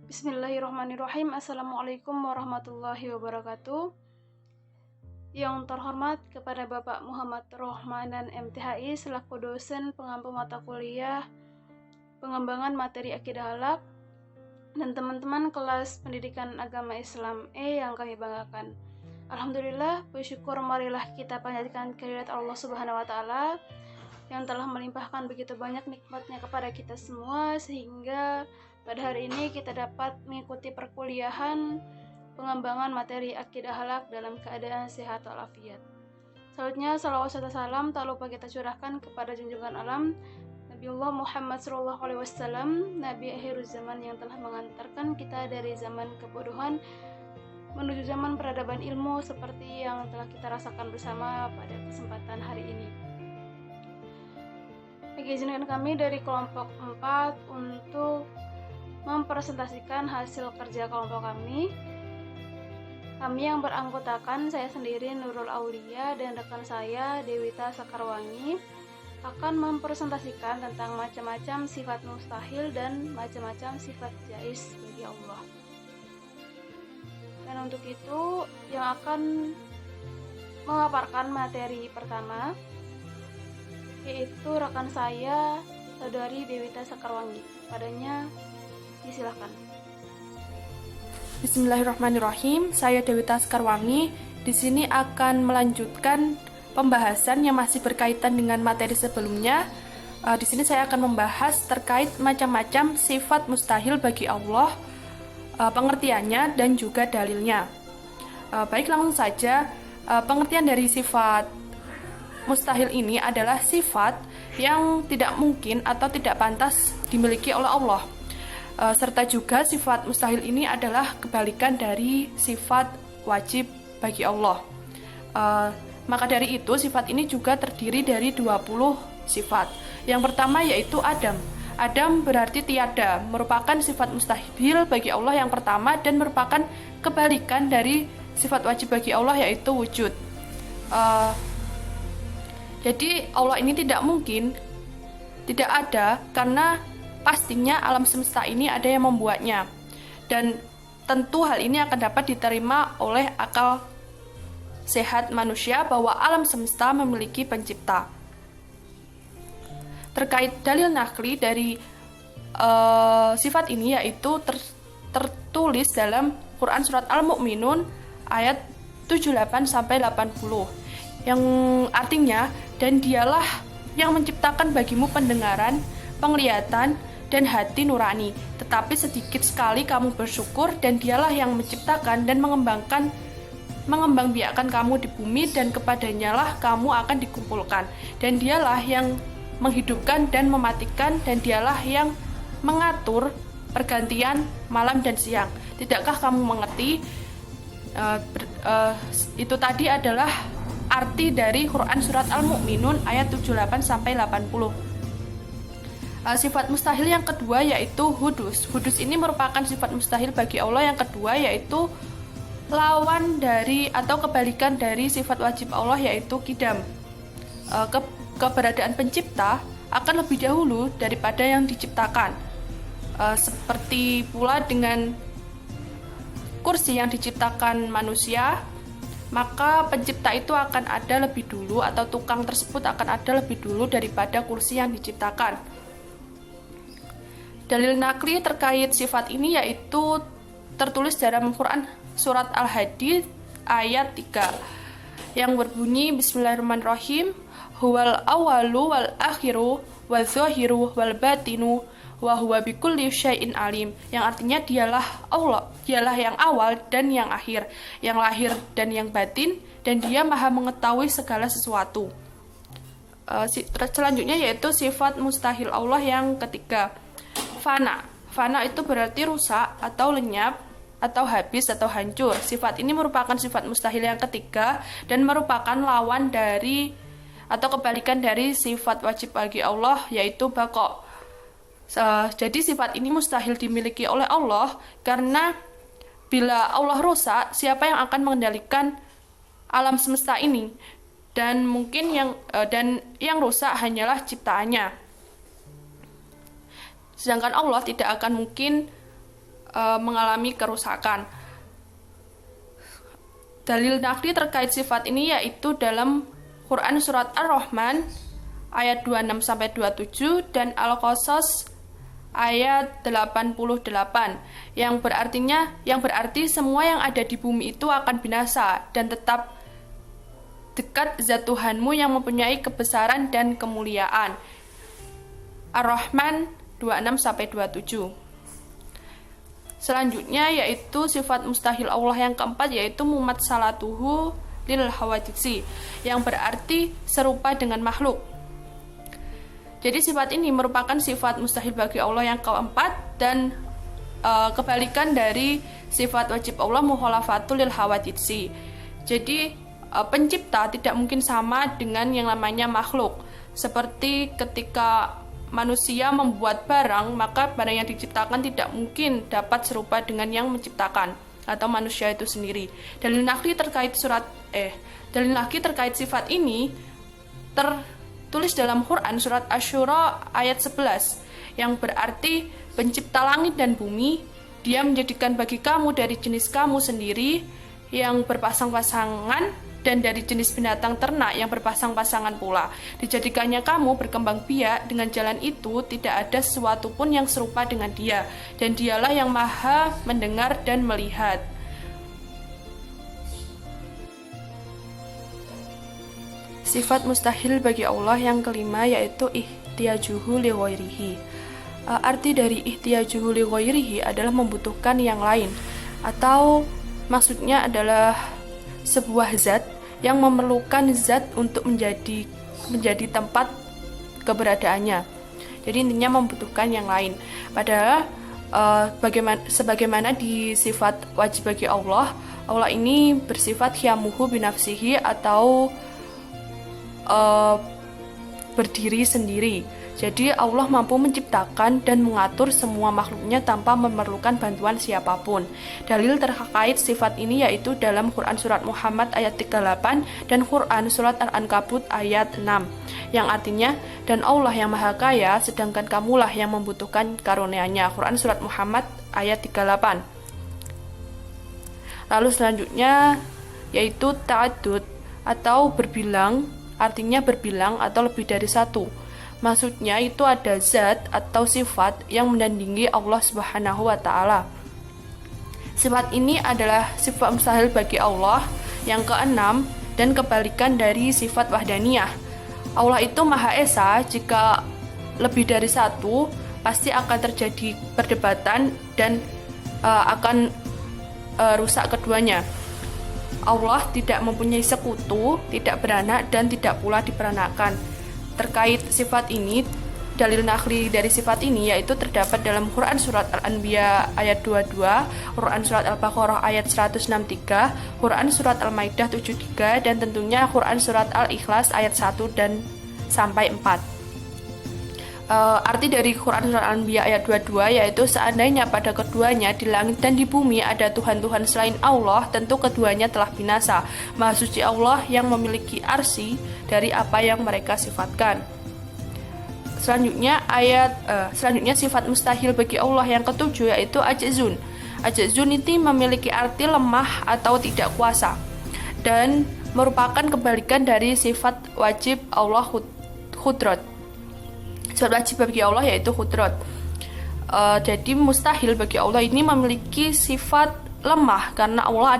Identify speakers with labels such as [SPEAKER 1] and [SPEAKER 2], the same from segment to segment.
[SPEAKER 1] Bismillahirrahmanirrahim. Assalamualaikum warahmatullahi wabarakatuh. Yang terhormat kepada Bapak Muhammad Rohmanan MTHI selaku dosen pengampu mata kuliah pengembangan materi akidah halak dan teman-teman kelas pendidikan agama Islam yang kami banggakan. Alhamdulillah, bersyukur marilah kita panjatkan kehadirat Allah Subhanahu wa taala yang telah melimpahkan begitu banyak nikmatnya kepada kita semua sehingga pada hari ini kita dapat mengikuti perkuliahan pengembangan materi akidah halak dalam keadaan sehat walafiat. Selanjutnya salawat serta salam tak lupa kita curahkan kepada junjungan alam Nabiullah Muhammad SAW, Nabi akhir zaman yang telah mengantarkan kita dari zaman kebodohan menuju zaman peradaban ilmu seperti yang telah kita rasakan bersama pada kesempatan hari ini. Izinkan kami dari kelompok 4 untuk mempresentasikan hasil kerja kelompok kami. Kami yang beranggotakan saya sendiri Nurul Aulia dan rekan saya Dewita Sakarwangi akan mempresentasikan tentang macam-macam sifat mustahil dan macam-macam sifat jais bagi Allah. Dan untuk itu yang akan memaparkan materi pertama yaitu rekan saya Saudari Dewita Sakarwangi. Padanya silakan.
[SPEAKER 2] Bismillahirrahmanirrahim. Saya Dewita Sakarwangi. Di sini akan melanjutkan pembahasan yang masih berkaitan dengan materi sebelumnya. Di sini saya akan membahas terkait macam-macam sifat mustahil bagi Allah, pengertiannya dan juga dalilnya. Baik, langsung saja. Pengertian dari sifat mustahil ini adalah sifat yang tidak mungkin atau tidak pantas dimiliki oleh Allah. Serta juga sifat mustahil ini adalah kebalikan dari sifat wajib bagi Allah. Maka dari itu sifat ini juga terdiri dari 20 sifat. Yang pertama yaitu Adam. Adam berarti tiada, merupakan sifat mustahil bagi Allah yang pertama dan merupakan kebalikan dari sifat wajib bagi Allah yaitu wujud. Jadi Allah ini tidak mungkin, tidak ada karena pastinya alam semesta ini ada yang membuatnya, dan tentu hal ini akan dapat diterima oleh akal sehat manusia bahwa alam semesta memiliki pencipta. Terkait dalil nakli dari sifat ini yaitu tertulis dalam Quran surat Al-Mu'minun ayat 78-80 yang artinya, dan dialah yang menciptakan bagimu pendengaran, penglihatan, dan hati nurani, tetapi sedikit sekali kamu bersyukur, dan dialah yang menciptakan dan mengembangbiakkan kamu di bumi, dan kepadanya lah kamu akan dikumpulkan, dan dialah yang menghidupkan dan mematikan, dan dialah yang mengatur pergantian malam dan siang. Tidakkah kamu mengerti? Itu tadi adalah arti dari Quran surat Al-Mu'minun ayat 78-80. Sifat mustahil yang kedua yaitu hudus. Hudus ini merupakan sifat mustahil bagi Allah yang kedua, yaitu lawan dari atau kebalikan dari sifat wajib Allah yaitu qidam. Keberadaan pencipta akan lebih dahulu daripada yang diciptakan. Seperti pula dengan kursi yang diciptakan manusia, maka pencipta itu akan ada lebih dulu atau tukang tersebut akan ada lebih dulu daripada kursi yang diciptakan. Dalil nakli terkait sifat ini yaitu tertulis dalam Quran surat Al-Hadid ayat 3 yang berbunyi Bismillahirrahmanirrahim, huwal awalu wal akhiru wal zahiru wal batinu wa huwa bikulli syai'in alim, yang artinya dialah Allah, dialah yang awal dan yang akhir, yang lahir dan yang batin, dan dia maha mengetahui segala sesuatu. Selanjutnya yaitu sifat mustahil Allah yang ketiga, fana. Fana itu berarti rusak atau lenyap atau habis atau hancur. Sifat ini merupakan sifat mustahil yang ketiga dan merupakan lawan dari atau kebalikan dari sifat wajib bagi Allah yaitu baqo. Jadi sifat ini mustahil dimiliki oleh Allah karena bila Allah rusak, siapa yang akan mengendalikan alam semesta ini? Dan mungkin yang rusak hanyalah ciptaannya. Sedangkan Allah tidak akan mungkin mengalami kerusakan. Dalil nakli terkait sifat ini yaitu dalam Quran surat Ar-Rahman ayat 26-27 dan Al-Qasas ayat 88 yang berarti semua yang ada di bumi itu akan binasa dan tetap dekat zat Tuhanmu yang mempunyai kebesaran dan kemuliaan. Ar-Rahman 26-27. Selanjutnya yaitu sifat mustahil Allah yang keempat yaitu mumat salatuhu lil hawaditsi yang berarti serupa dengan makhluk. Jadi sifat ini merupakan sifat mustahil bagi Allah yang keempat dan kebalikan dari sifat wajib Allah mukhalafatul lil hawaditsi. Jadi pencipta tidak mungkin sama dengan yang namanya makhluk. Seperti ketika manusia membuat barang, maka barang yang diciptakan tidak mungkin dapat serupa dengan yang menciptakan atau manusia itu sendiri. Dalil nakli terkait sifat ini tertulis dalam Quran surat Asy-Syura ayat 11 yang berarti pencipta langit dan bumi, Dia menjadikan bagi kamu dari jenis kamu sendiri yang berpasang-pasangan dan dari jenis binatang ternak yang berpasang-pasangan pula. Dijadikannya kamu berkembang biak, dengan jalan itu tidak ada sesuatu pun yang serupa dengan Dia, dan Dialah yang maha mendengar dan melihat. Sifat mustahil bagi Allah yang kelima yaitu ihtiyajuhu li ghairihi. Arti dari ihtiyajuhu li ghairihi adalah membutuhkan yang lain, atau maksudnya adalah sebuah zat yang memerlukan zat untuk menjadi tempat keberadaannya. Jadi intinya membutuhkan yang lain. Padahal sebagaimana di sifat wajib bagi Allah, Allah ini bersifat khiyamuhu binafsihi atau berdiri sendiri. Jadi Allah mampu menciptakan dan mengatur semua makhluknya tanpa memerlukan bantuan siapapun. Dalil terkait sifat ini yaitu dalam Quran surat Muhammad ayat 38 dan Quran surat Al-Ankabut ayat 6 yang artinya, dan Allah yang maha kaya sedangkan kamulah yang membutuhkan karunia-Nya. Quran surat Muhammad ayat 38. Lalu selanjutnya yaitu ta'addud atau berbilang, artinya berbilang atau lebih dari satu. Maksudnya itu ada zat atau sifat yang menandingi Allah Subhanahu wa Ta'ala. Sifat ini adalah sifat mustahil bagi Allah yang keenam dan kebalikan dari sifat wahdaniyah. Allah itu Maha Esa, jika lebih dari satu pasti akan terjadi perdebatan dan akan rusak keduanya. Allah tidak mempunyai sekutu, tidak beranak dan tidak pula diperanakan. Terkait sifat ini, dalil nakli dari sifat ini yaitu terdapat dalam Quran surat Al-Anbiya ayat 22, Quran surat Al-Baqarah ayat 163, Quran surat Al-Maidah 73 dan tentunya Quran surat Al-Ikhlas ayat 1 dan sampai 4. Arti dari Quran surat Al-Anbiya ayat 22 yaitu seandainya pada keduanya di langit dan di bumi ada Tuhan-Tuhan selain Allah, tentu keduanya telah binasa. Maha suci Allah yang memiliki arsy dari apa yang mereka sifatkan. Selanjutnya sifat mustahil bagi Allah yang ketujuh yaitu ajzun. Ajzun itu memiliki arti lemah atau tidak kuasa dan merupakan kebalikan dari sifat wajib Allah khudrat. Sifat wajib bagi Allah yaitu khudrat. Jadi mustahil bagi Allah ini memiliki sifat lemah karena Allah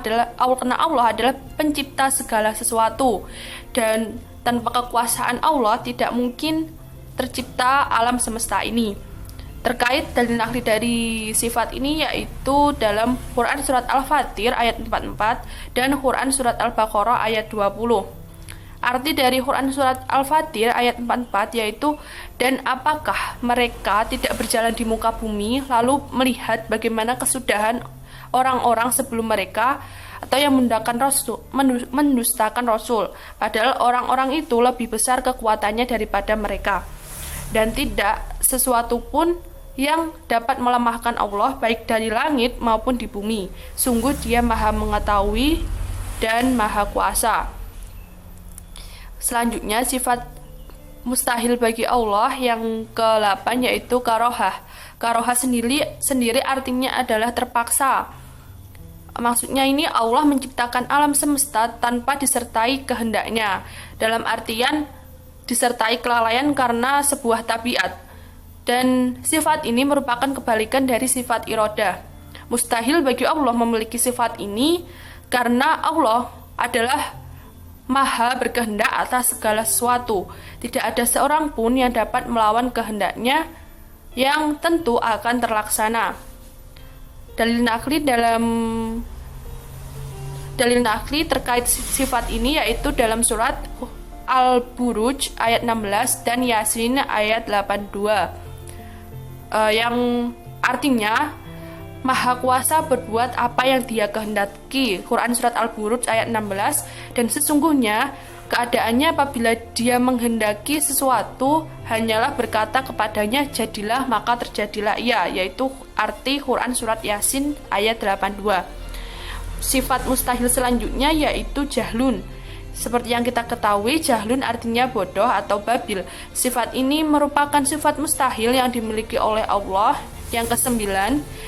[SPEAKER 2] adalah pencipta segala sesuatu, dan tanpa kekuasaan Allah tidak mungkin tercipta alam semesta ini. Terkait dalil nakli dari sifat ini yaitu dalam Quran surat Al-Fatir ayat 44 dan Quran surat Al-Baqarah ayat 20. Arti dari Quran surat Al-Fatir ayat 44 yaitu, dan apakah mereka tidak berjalan di muka bumi lalu melihat bagaimana kesudahan orang-orang sebelum mereka atau yang mendustakan Rasul, padahal orang-orang itu lebih besar kekuatannya daripada mereka, dan tidak sesuatu pun yang dapat melemahkan Allah baik dari langit maupun di bumi. Sungguh Dia maha mengetahui dan maha kuasa. Selanjutnya sifat mustahil bagi Allah yang ke-8 yaitu karohah. Karoha sendiri artinya adalah terpaksa. Maksudnya ini Allah menciptakan alam semesta tanpa disertai kehendaknya. Dalam artian disertai kelalaian karena sebuah tabiat. Dan sifat ini merupakan kebalikan dari sifat iradah. Mustahil bagi Allah memiliki sifat ini karena Allah adalah Maha berkehendak atas segala sesuatu. Tidak ada seorang pun yang dapat melawan kehendaknya yang tentu akan terlaksana. Dalil nakli terkait sifat ini yaitu dalam surat Al-Buruj ayat 16 dan Yasin ayat 82 yang artinya Maha kuasa berbuat apa yang Dia kehendaki. Quran surat Al-Buruj ayat 16. Dan sesungguhnya keadaannya apabila Dia menghendaki sesuatu hanyalah berkata kepadanya jadilah maka terjadilah ia, yaitu arti Quran surat Yasin ayat 82. Sifat mustahil selanjutnya yaitu jahlun. Seperti yang kita ketahui, jahlun artinya bodoh atau babil. Sifat ini merupakan sifat mustahil yang dimiliki oleh Allah yang ke-9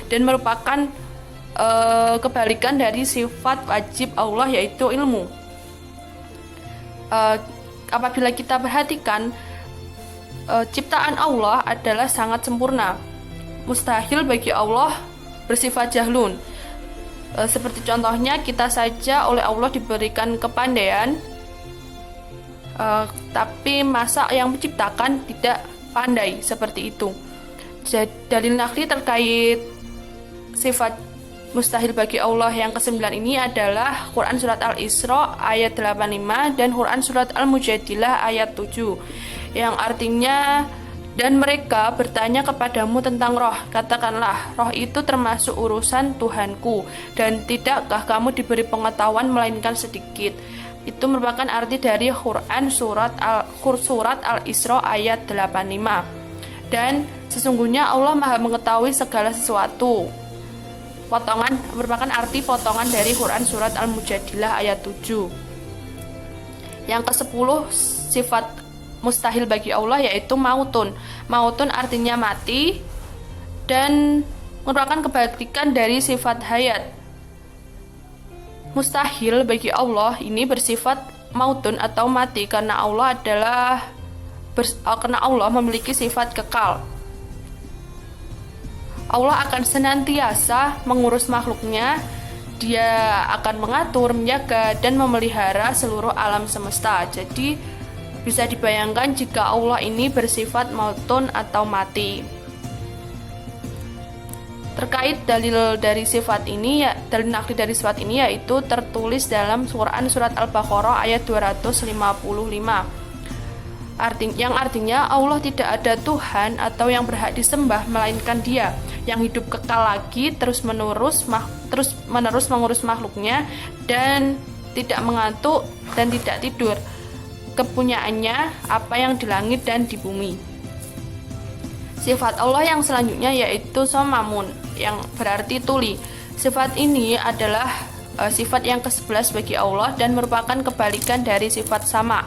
[SPEAKER 2] dan merupakan kebalikan dari sifat wajib Allah yaitu ilmu. Apabila kita perhatikan, ciptaan Allah adalah sangat sempurna. Mustahil bagi Allah bersifat jahlun. Seperti contohnya kita saja oleh Allah diberikan kepandaian, tapi masa yang menciptakan tidak pandai seperti itu. Dalil nakli terkait sifat mustahil bagi Allah yang ke-9 ini adalah Quran surat Al-Isra ayat 85 dan Quran surat Al-Mujadilah ayat 7 yang artinya dan mereka bertanya kepadamu tentang roh. Katakanlah, roh itu termasuk urusan Tuhanku, dan tidakkah kamu diberi pengetahuan melainkan sedikit. Itu merupakan arti dari Quran surat Al-Isra ayat 85. Dan sesungguhnya Allah Maha mengetahui segala sesuatu. Potongan merupakan arti potongan dari Quran surat Al-Mujadilah ayat 7. Yang ke-10 sifat mustahil bagi Allah yaitu mautun. Mautun artinya mati dan merupakan kebalikan dari sifat hayat. Mustahil bagi Allah ini bersifat mautun atau mati karena Allah memiliki sifat kekal. Allah akan senantiasa mengurus makhluknya. Dia akan mengatur, menjaga dan memelihara seluruh alam semesta. Jadi bisa dibayangkan jika Allah ini bersifat mautun atau mati. Terkait dalil dari sifat ini dalil nakli dari sifat ini yaitu tertulis dalam Quran surat Al-Baqarah ayat 255. Yang artinya Allah tidak ada Tuhan atau yang berhak disembah melainkan Dia yang hidup kekal lagi terus-menerus mengurus makhluknya dan tidak mengantuk dan tidak tidur. Kepunyaannya apa yang di langit dan di bumi. Sifat Allah yang selanjutnya yaitu somamun yang berarti tuli. Sifat ini adalah sifat yang ke-11 bagi Allah dan merupakan kebalikan dari sifat sama.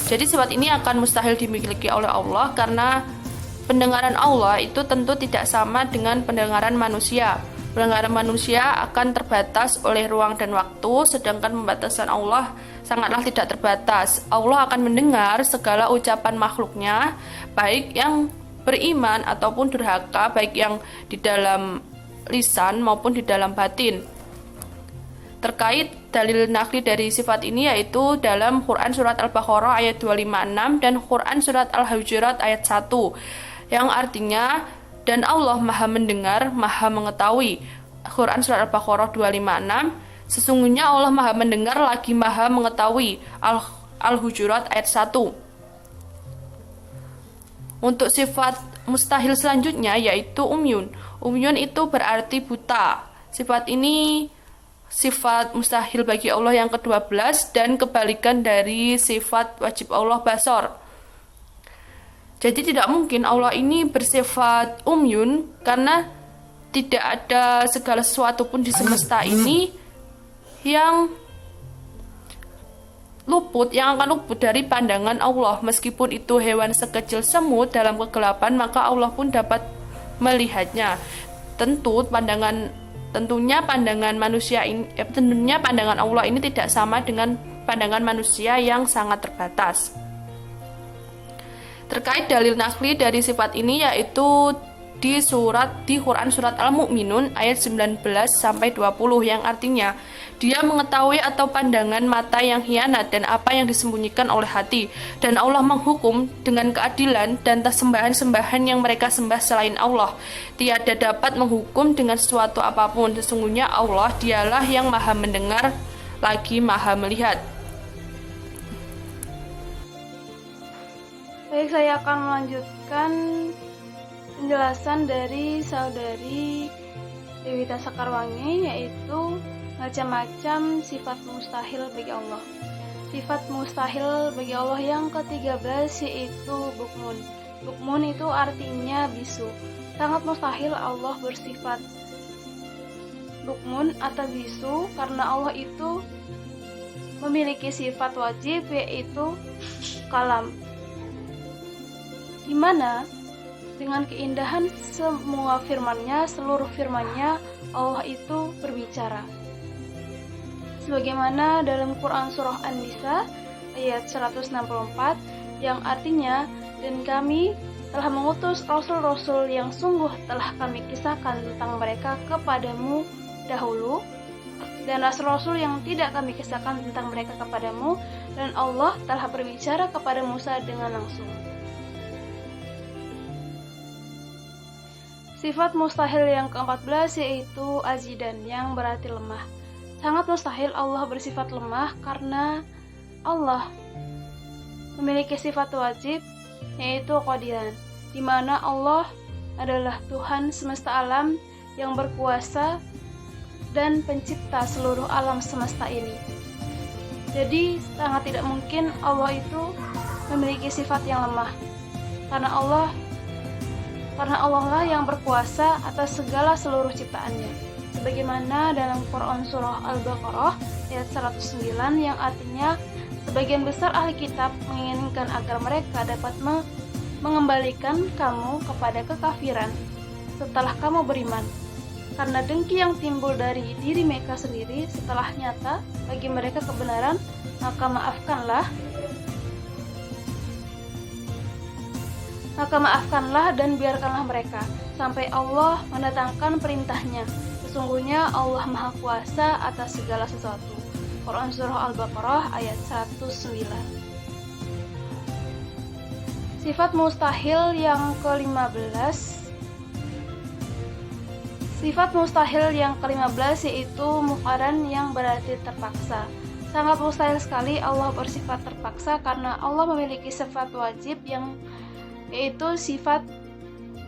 [SPEAKER 2] Jadi sifat ini akan mustahil dimiliki oleh Allah karena pendengaran Allah itu tentu tidak sama dengan pendengaran manusia. Pendengaran manusia akan terbatas oleh ruang dan waktu, sedangkan pembatasan Allah sangatlah tidak terbatas. Allah akan mendengar segala ucapan makhluknya, baik yang beriman ataupun durhaka, baik yang di dalam lisan maupun di dalam batin. Terkait dalil nakli dari sifat ini yaitu dalam Quran surat Al-Baqarah ayat 256 dan Quran surat Al-Hujurat ayat 1 yang artinya dan Allah Maha mendengar, Maha mengetahui. Quran surat Al-Baqarah 256, sesungguhnya Allah Maha mendengar lagi Maha mengetahui. Al-Hujurat ayat 1. Untuk sifat mustahil selanjutnya yaitu umyun. Umyun itu berarti buta. Sifat ini sifat mustahil bagi Allah yang ke-12 dan kebalikan dari sifat wajib Allah basor. Jadi tidak mungkin Allah ini bersifat umyun karena tidak ada segala sesuatu pun di semesta ini yang akan luput dari pandangan Allah. Meskipun itu hewan sekecil semut dalam kegelapan, maka Allah pun dapat melihatnya. Tentunya pandangan Allah ini tidak sama dengan pandangan manusia yang sangat terbatas. Terkait dalil nakli dari sifat ini, yaitu di Quran surat Al-Mu'minun ayat 19 sampai 20, yang artinya Dia mengetahui atau pandangan mata yang hianat dan apa yang disembunyikan oleh hati, dan Allah menghukum dengan keadilan dan sembahan-sembahan yang mereka sembah selain Allah. Tiada dapat menghukum dengan sesuatu apapun. Sesungguhnya Allah dialah yang maha mendengar lagi maha melihat.
[SPEAKER 1] Baik, saya akan melanjutkan penjelasan dari saudari Dewita Sekarwangi, yaitu macam-macam sifat mustahil bagi Allah. Sifat mustahil bagi Allah yang ke-13 yaitu bukmun. Bukmun itu artinya bisu. Sangat mustahil Allah bersifat bukmun atau bisu karena Allah itu memiliki sifat wajib, yaitu kalam, di mana dengan keindahan seluruh firman-Nya Allah itu berbicara. Sebagaimana dalam Quran surah An-Nisa ayat 164, yang artinya, dan kami telah mengutus rasul-rasul yang sungguh telah kami kisahkan tentang mereka kepadamu dahulu, dan rasul-rasul yang tidak kami kisahkan tentang mereka kepadamu, dan Allah telah berbicara kepada Musa dengan langsung. Sifat mustahil yang ke-14 yaitu ajidan, yang berarti lemah. Sangat mustahil Allah bersifat lemah karena Allah memiliki sifat wajib, yaitu qadiran, di mana Allah adalah Tuhan semesta alam yang berkuasa dan pencipta seluruh alam semesta ini. Jadi sangat tidak mungkin Allah itu memiliki sifat yang lemah, karena Allah lah yang berkuasa atas segala seluruh ciptaannya. Sebagaimana dalam Quran surah Al-Baqarah ayat 109, yang artinya sebagian besar ahli kitab menginginkan agar mereka dapat mengembalikan kamu kepada kekafiran setelah kamu beriman, karena dengki yang timbul dari diri mereka sendiri setelah nyata bagi mereka kebenaran, maka maafkanlah dan biarkanlah mereka sampai Allah mendatangkan perintahnya. Sesungguhnya Allah Maha Kuasa atas segala sesuatu. Quran surah Al-Baqarah ayat 109. Sifat mustahil yang ke-15. Sifat mustahil yang ke-15 yaitu muqaran, yang berarti terpaksa. Sangat mustahil sekali Allah bersifat terpaksa karena Allah memiliki sifat wajib yaitu sifat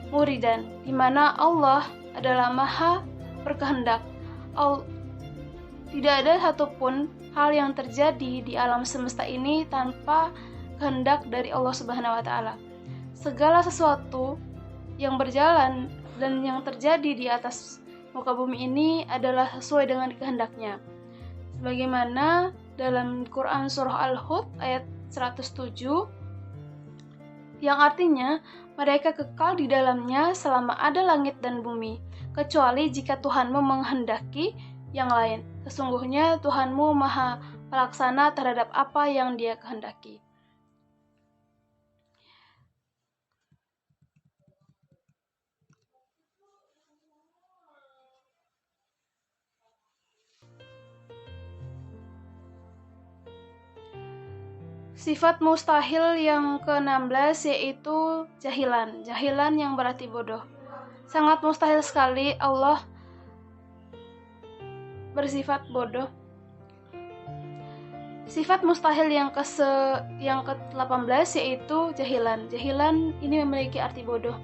[SPEAKER 1] muridan, di mana Allah adalah maha berkehendak. Tidak ada satupun hal yang terjadi di alam semesta ini tanpa kehendak dari Allah Subhanahu wa Ta'ala. Segala sesuatu yang berjalan dan yang terjadi di atas muka bumi ini adalah sesuai dengan kehendaknya. Sebagaimana dalam Quran surah Al-Hud ayat 107, yang artinya mereka kekal di dalamnya selama ada langit dan bumi, kecuali jika Tuhanmu menghendaki yang lain. Sesungguhnya Tuhanmu maha pelaksana terhadap apa yang Dia kehendaki. Sifat mustahil yang ke-16 yaitu jahilan. Jahilan yang berarti bodoh. Sangat mustahil sekali Allah bersifat bodoh. Sifat mustahil yang ke-18 yaitu jahilan. Jahilan ini memiliki arti bodoh.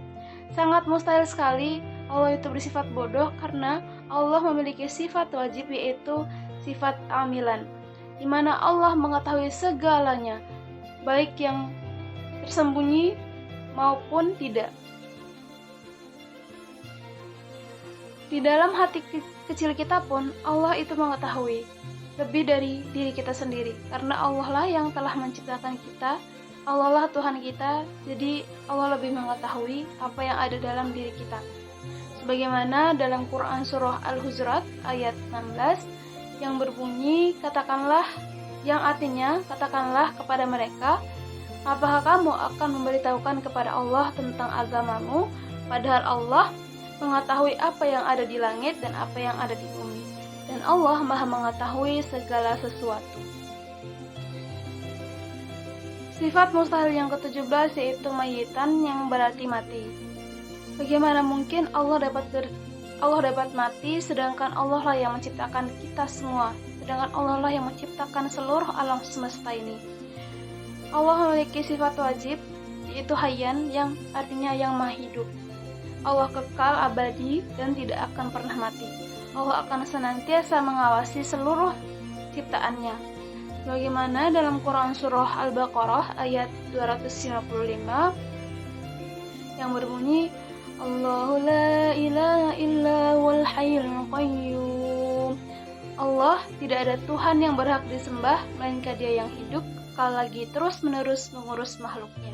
[SPEAKER 1] Sangat mustahil sekali Allah itu bersifat bodoh karena Allah memiliki sifat wajib, yaitu sifat amilan, di mana Allah mengetahui segalanya, baik yang tersembunyi maupun tidak. Di dalam hati kecil kita pun Allah itu mengetahui. lebih dari diri kita sendiri, karena Allah lah yang telah menciptakan kita, Allah lah Tuhan kita, jadi Allah lebih mengetahui apa yang ada dalam diri kita. Sebagaimana dalam Quran Surah Al-Hujurat ayat 16 yang berbunyi, katakanlah, yang artinya, katakanlah kepada mereka, apakah kamu akan memberitahukan kepada Allah tentang agamamu, padahal Allah mengetahui apa yang ada di langit dan apa yang ada di bumi, dan Allah Maha mengetahui segala sesuatu. Sifat mustahil yang ke-17 yaitu mayitan, yang berarti mati. Bagaimana mungkin Allah dapat mati sedangkan Allah lah yang menciptakan kita semua, sedangkan Allah lah yang menciptakan seluruh alam semesta ini. Allah memiliki sifat wajib yaitu hayyan, yang artinya yang maha hidup. Allah kekal abadi dan tidak akan pernah mati. Allah akan senantiasa mengawasi seluruh ciptaannya. Bagaimana dalam Quran Surah Al-Baqarah ayat 255 yang berbunyi, Allahu la ilaha illa wal hayyul qayyum. Allah, tidak ada Tuhan yang berhak disembah melainkan Dia yang hidup, kekal lagi terus-menerus mengurus makhluknya.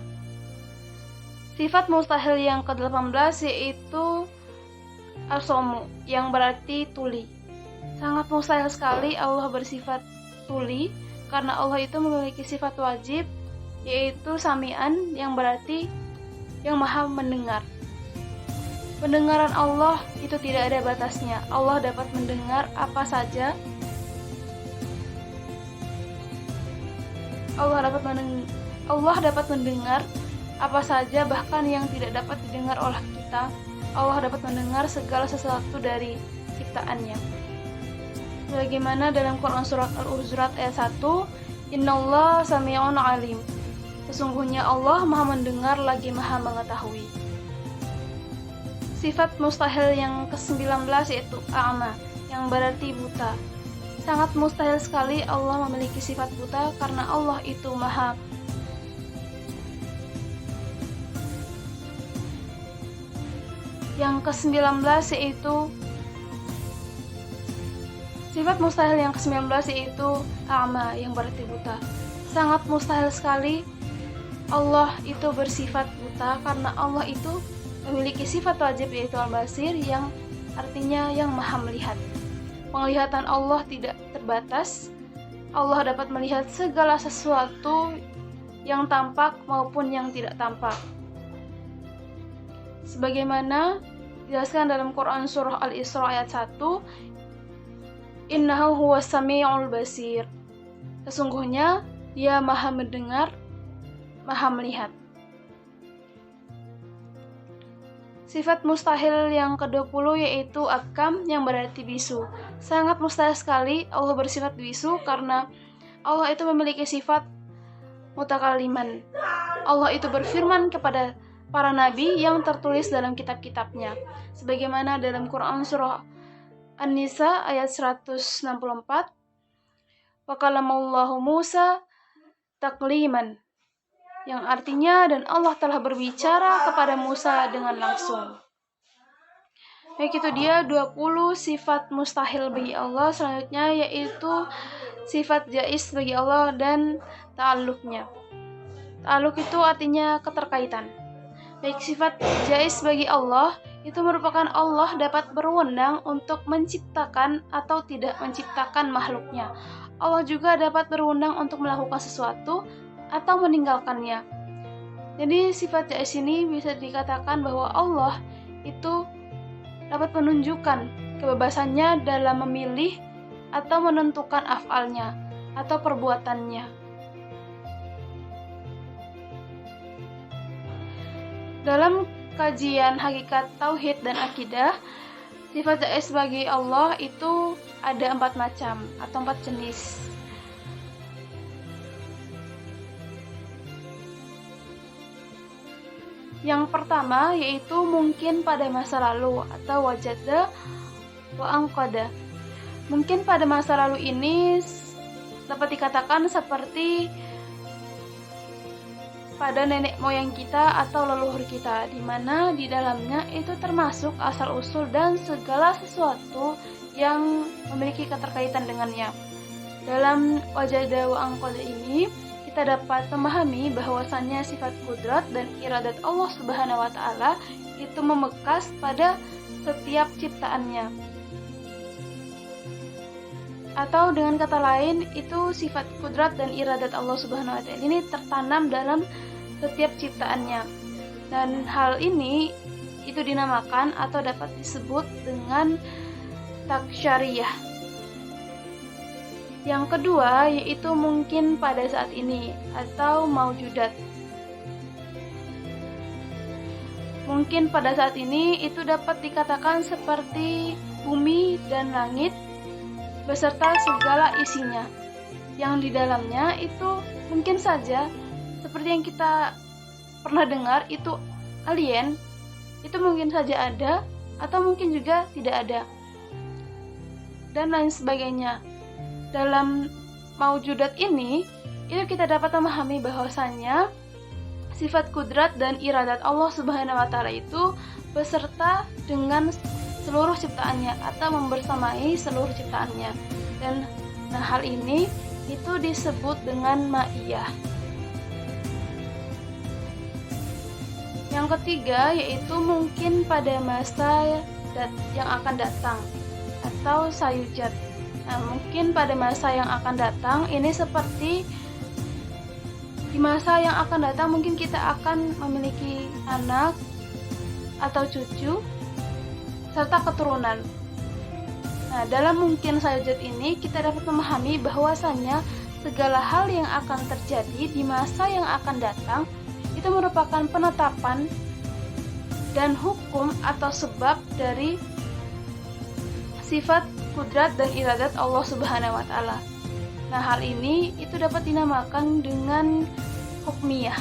[SPEAKER 1] Sifat mustahil yang ke-18 yaitu as-somu, yang berarti tuli. Sangat mustahil sekali Allah bersifat tuli, karena Allah itu memiliki sifat wajib yaitu sami'an, yang berarti yang maha mendengar. Pendengaran Allah itu tidak ada batasnya. Allah dapat mendengar apa saja. Allah dapat mendengar apa saja, bahkan yang tidak dapat didengar oleh kita. Allah dapat mendengar segala sesuatu dari ciptaannya. Bagaimana dalam Quran Surat Al-Hujurat ayat 1, Innallaha sami'un alim. Sesungguhnya Allah maha mendengar lagi maha mengetahui. Sifat mustahil yang ke-19 yaitu a'ma, yang berarti buta. Sangat mustahil sekali Allah memiliki sifat buta, karena Allah itu maha yang ke-19 yaitu sifat mustahil yang ke-19 yaitu a'ma, yang berarti buta. Sangat mustahil sekali Allah itu bersifat buta, karena Allah itu memiliki sifat wajib yaitu al-basir, yang artinya yang maha melihat. Penglihatan Allah tidak terbatas. Allah dapat melihat segala sesuatu yang tampak maupun yang tidak tampak. Sebagaimana dijelaskan dalam Quran Surah Al-Isra ayat 1, Innahu huwas sami'ul basir. Sesungguhnya Dia maha mendengar, maha melihat. Sifat mustahil yang ke-20 yaitu akam, yang berarti bisu. Sangat mustahil sekali Allah bersifat bisu, karena Allah itu memiliki sifat mutakaliman. Allah itu berfirman kepada para nabi yang tertulis dalam kitab-kitabnya. Sebagaimana dalam Quran Surah An-Nisa ayat 164, Wa kalamallahu Musa takliman, yang artinya dan Allah telah berbicara kepada Musa dengan langsung. Baik, itu dia 20 sifat mustahil bagi Allah. Selanjutnya yaitu sifat jaiz bagi Allah dan ta'alluqnya. Ta'alluq itu artinya keterkaitan. Baik, sifat jaiz bagi Allah itu merupakan Allah dapat berwenang untuk menciptakan atau tidak menciptakan makhluknya. Allah juga dapat berwenang untuk melakukan sesuatu atau meninggalkannya. Jadi sifat jaiz ini bisa dikatakan bahwa Allah itu dapat menunjukkan kebebasannya dalam memilih atau menentukan af'alnya atau perbuatannya. Dalam kajian hakikat tauhid dan akidah, sifat jaiz bagi Allah itu ada 4 macam atau 4 jenis. Yang pertama yaitu mungkin pada masa lalu atau wajada wa anqada. Mungkin pada masa lalu ini dapat dikatakan seperti pada nenek moyang kita atau leluhur kita, di mana di dalamnya itu termasuk asal-usul dan segala sesuatu yang memiliki keterkaitan dengannya. Dalam wajada wa angqada ini kita dapat memahami bahwasannya sifat kudrat dan iradat Allah Subhanahu wa taala itu membekas pada setiap ciptaannya. Atau dengan kata lain, itu sifat kudrat dan iradat Allah Subhanahu wa taala ini tertanam dalam setiap ciptaannya. Dan hal ini itu dinamakan atau dapat disebut dengan taksyariyah. Yang kedua yaitu mungkin pada saat ini atau maujudat. Mungkin pada saat ini itu dapat dikatakan seperti bumi dan langit beserta segala isinya. Yang di dalamnya itu mungkin saja seperti yang kita pernah dengar itu alien, itu mungkin saja ada atau mungkin juga tidak ada. Dan lain sebagainya. Dalam maujudat ini, itu kita dapat memahami bahwasannya sifat kudrat dan iradat Allah Subhanahu wa taala itu beserta dengan seluruh ciptaannya atau membersamai seluruh ciptaannya. Dan hal ini itu disebut dengan ma'iyah. Yang ketiga yaitu mungkin pada masa yang akan datang atau sayujat. Nah, mungkin pada masa yang akan datang ini seperti di masa yang akan datang mungkin kita akan memiliki anak atau cucu serta keturunan. Nah, dalam mungkin sayujat ini kita dapat memahami bahwasannya segala hal yang akan terjadi di masa yang akan datang itu merupakan penetapan dan hukum atau sebab dari sifat kudrat dan iradat Allah Subhanahu wa taala. Nah, hal ini itu dapat dinamakan dengan hukmiyah.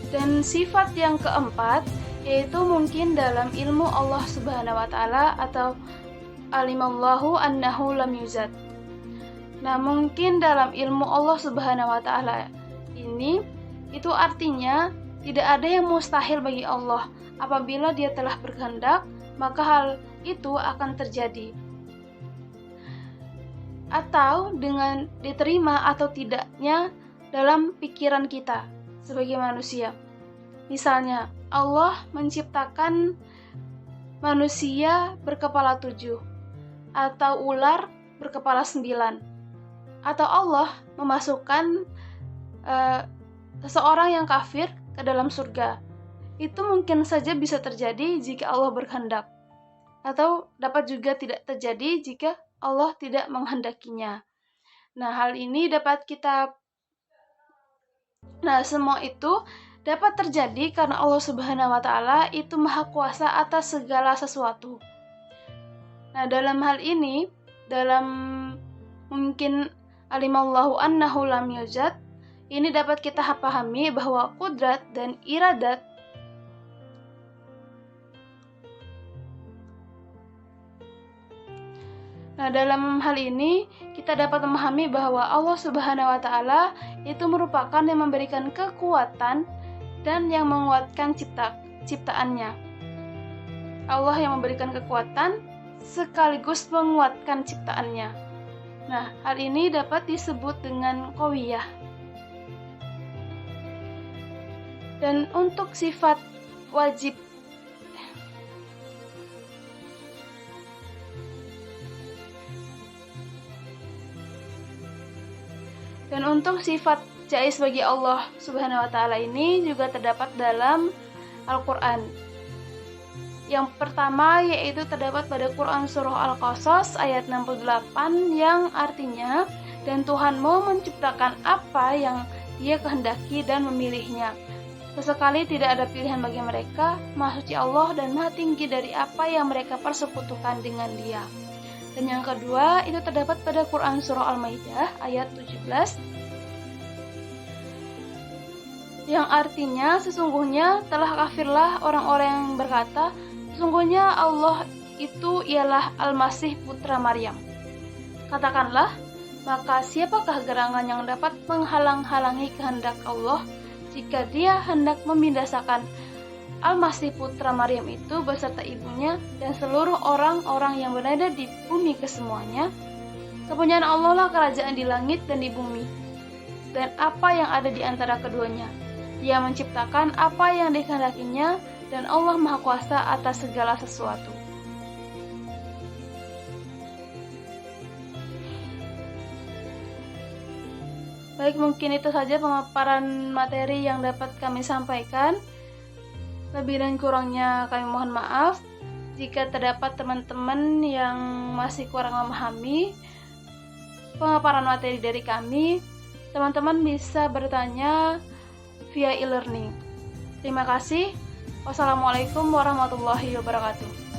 [SPEAKER 1] Dan sifat yang keempat yaitu mungkin dalam ilmu Allah Subhanahu wa taala atau alimallahu annahu lam yuzad. Nah, mungkin dalam ilmu Allah Subhanahu wa taala ini itu artinya tidak ada yang mustahil bagi Allah. Apabila Dia telah berkehendak, maka hal itu akan terjadi. Atau dengan diterima atau tidaknya dalam pikiran kita sebagai manusia. Misalnya, Allah menciptakan manusia berkepala 7 atau ular berkepala 9. Atau Allah memasukkan seseorang yang kafir ke dalam surga. Itu mungkin saja bisa terjadi jika Allah berkehendak. Atau dapat juga tidak terjadi jika Allah tidak menghendakinya. Semua itu dapat terjadi karena Allah Subhanahu wa taala itu maha kuasa atas segala sesuatu. Nah, dalam hal ini, dalam mungkin alimallahu annahu lam yuzad, ini dapat kita pahami bahwa kudrat dan iradat dalam hal ini kita dapat memahami bahwa Allah Subhanahu wa taala itu merupakan yang memberikan kekuatan dan yang menguatkan ciptaannya. Allah yang memberikan kekuatan sekaligus menguatkan ciptaannya. Nah, hal ini dapat disebut dengan qawiyah. Dan untuk sifat wajib jais bagi Allah Subhanahu wa taala ini juga terdapat dalam Al-Qur'an. Yang pertama yaitu terdapat pada Quran surah Al-Qasas ayat 68 yang artinya, dan Tuhanmu menciptakan apa yang Dia kehendaki dan memilihnya. Sesekali tidak ada pilihan bagi mereka, Maha Suci Allah dan Maha Tinggi dari apa yang mereka persekutukan dengan Dia. Dan yang kedua itu terdapat pada Quran surah Al-Maidah ayat 17 yang artinya, sesungguhnya telah kafirlah orang-orang yang berkata, sesungguhnya Allah itu ialah Al-Masih putra Maryam. Katakanlah, maka siapakah gerangan yang dapat menghalang-halangi kehendak Allah jika Dia hendak membinasakan Al-Masih putra Maryam itu beserta ibunya dan seluruh orang-orang yang berada di bumi kesemuanya, kepunyaan Allah lah kerajaan di langit dan di bumi, dan apa yang ada di antara keduanya. Dia menciptakan apa yang dikehendakinya, dan Allah Maha Kuasa atas segala sesuatu. Baik, mungkin itu saja pemaparan materi yang dapat kami sampaikan. Lebih dan kurangnya kami mohon maaf. Jika terdapat teman-teman yang masih kurang memahami pemaparan materi dari kami, teman-teman bisa bertanya via e-learning. Terima kasih. Wassalamualaikum warahmatullahi wabarakatuh.